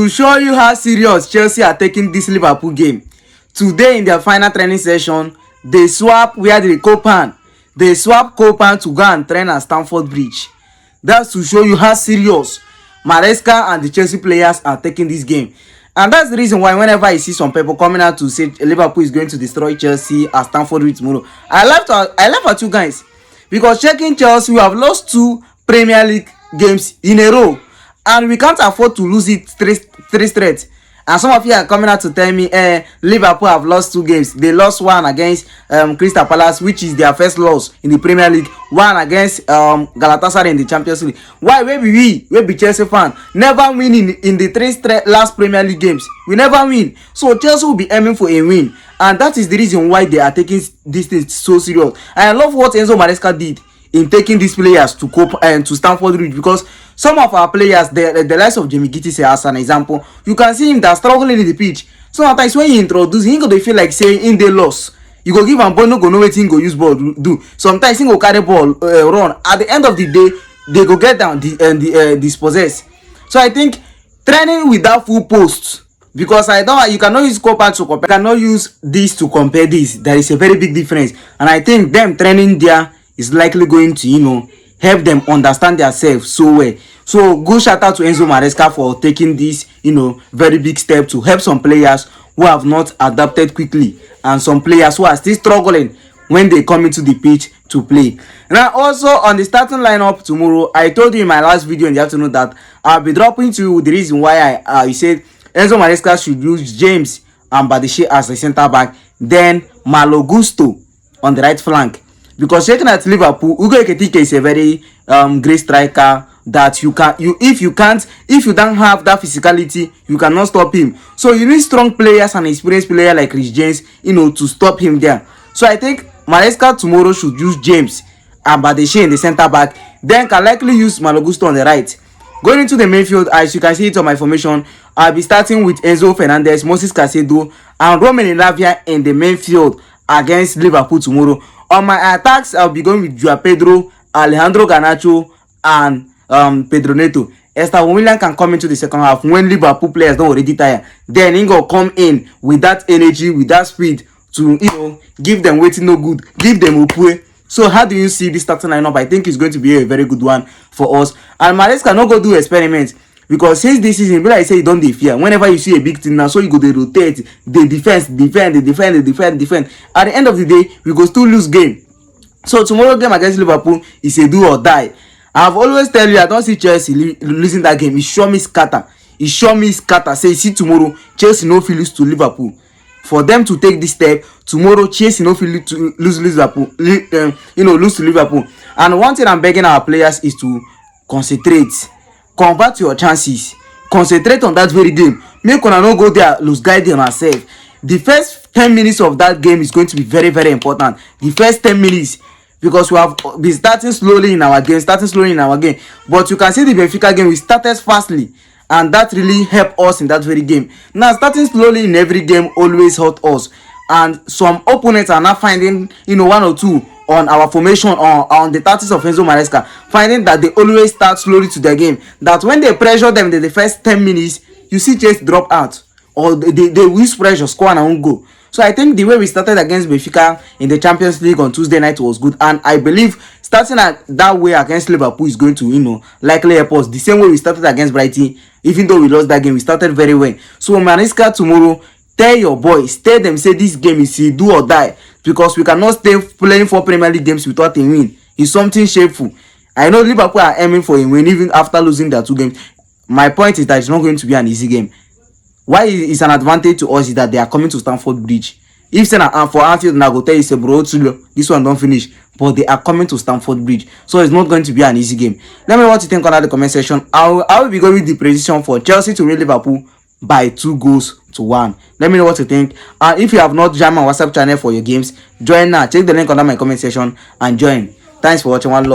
To show you how serious Chelsea are taking this Liverpool game, today in their final training session, they swap where the Copan. They swap Copan to go and train at Stamford Bridge. That's to show you how serious Maresca and the Chelsea players are taking this game. And that's the reason why whenever I see some people coming out to say Liverpool is going to destroy Chelsea at Stamford Bridge tomorrow, I laugh at you guys. Because checking Chelsea, we have lost 2 Premier League games in a row. And we can't afford to lose it three straight. And some of you are coming out to tell me, Liverpool have lost 2 games. They lost one against Crystal Palace, which is their first loss in the Premier League. One against Galatasaray in the Champions League. Why? Where be Chelsea fan? Never win in the 3 last Premier League games. We never win. So Chelsea will be aiming for a win. And that is the reason why they are taking this thing so serious. And I love what Enzo Maresca did in taking these players to cope and to Stamford Bridge, because some of our players, the likes of Jamie Gittins as an example, you can see him that struggling in the pitch. Sometimes when you introduce him, go feel like saying in the loss. You go give him ball, no go know wetin go use ball do. Sometimes he go carry ball run. At the end of the day, they go get down dispossessed. So I think training without full posts, because you cannot use Copa to compare. You cannot use this to compare this. There is a very big difference, and I think them training there is likely going to, help them understand themselves so well. So good shout out to Enzo Maresca for taking this, very big step to help some players who have not adapted quickly, and some players who are still struggling when they come into the pitch to play. Now, also on the starting lineup tomorrow, I told you in my last video in the afternoon that I'll be dropping to you the reason why I said Enzo Maresca should use James and Badeshe as a centre back, then Malo Gusto on the right flank. Because checking at Liverpool, Ugo Ekitike is a very great striker that if you don't have that physicality, you cannot stop him. So you need strong players and experienced player like Rich James, to stop him there. So I think Maresca tomorrow should use James and Badeshe in the centre back, then can likely use Malo Gusto on the right. Going into the midfield, as you can see it on my formation, I'll be starting with Enzo Fernandez, Moses Caicedo, and Romelu Lavia in the midfield against Liverpool tomorrow. On my attacks, I'll be going with Joao Pedro, Alejandro Garnacho, and Pedro Neto. Esther William can come into the second half when Liverpool players don't already tire. Then he go come in with that energy, with that speed to give them waiting no good, give them upue. So how do you see this starting lineup? I think it's going to be a very good one for us. And Maresca no go do experiments, because since this season, like I say, you don't fear. Whenever you see a big team now, so you go they rotate, they defend. At the end of the day, we go still lose game. So tomorrow game against Liverpool is a do or die. I've always tell you, I don't see Chelsea losing that game. It sure me scatter. Say, you see tomorrow, Chelsea no feel lose to Liverpool. For them to take this step tomorrow, Chelsea no feel to lose to Liverpool. And one thing I'm begging our players is to concentrate. Convert your chances. Concentrate on that very game. Make una no go there lose guide on ourselves. The first 10 minutes of that game is going to be very, very important. The first 10 minutes. Because we have been starting slowly in our game. But you can see the Benfica game, we started fastly. And that really helped us in that very game. Now, starting slowly in every game always hurt us. And some opponents are now finding, 1 or 2 on our formation on the tactics of Enzo Maresca, finding that they always start slowly to their game. That when they pressure them in the first 10 minutes, you see Chelsea drop out, or they use pressure, score and own goal. So I think the way we started against Benfica in the Champions League on Tuesday night was good, and I believe starting that way against Liverpool is going to likely help us. The same way we started against Brighton, even though we lost that game, we started very well. So Maresca tomorrow, tell your boys, tell them say this game is a do or die, because we cannot stay playing 4 Premier League games without a win. It's something shameful. I know Liverpool are aiming for a win even after losing their 2 games. My point is that it's not going to be an easy game. Why it's an advantage to us is that they are coming to Stamford Bridge. If say for Anfield, and I go tell you, say bro, this one don't finish, but they are coming to Stamford Bridge, so it's not going to be an easy game. Let me know what you think under the comment section. I will be going with the prediction for Chelsea to win Liverpool by 2-1. Let me know what you think. And if you have not joined my WhatsApp channel for your games, join now. Check the link under my comment section and join. Thanks for watching. One love.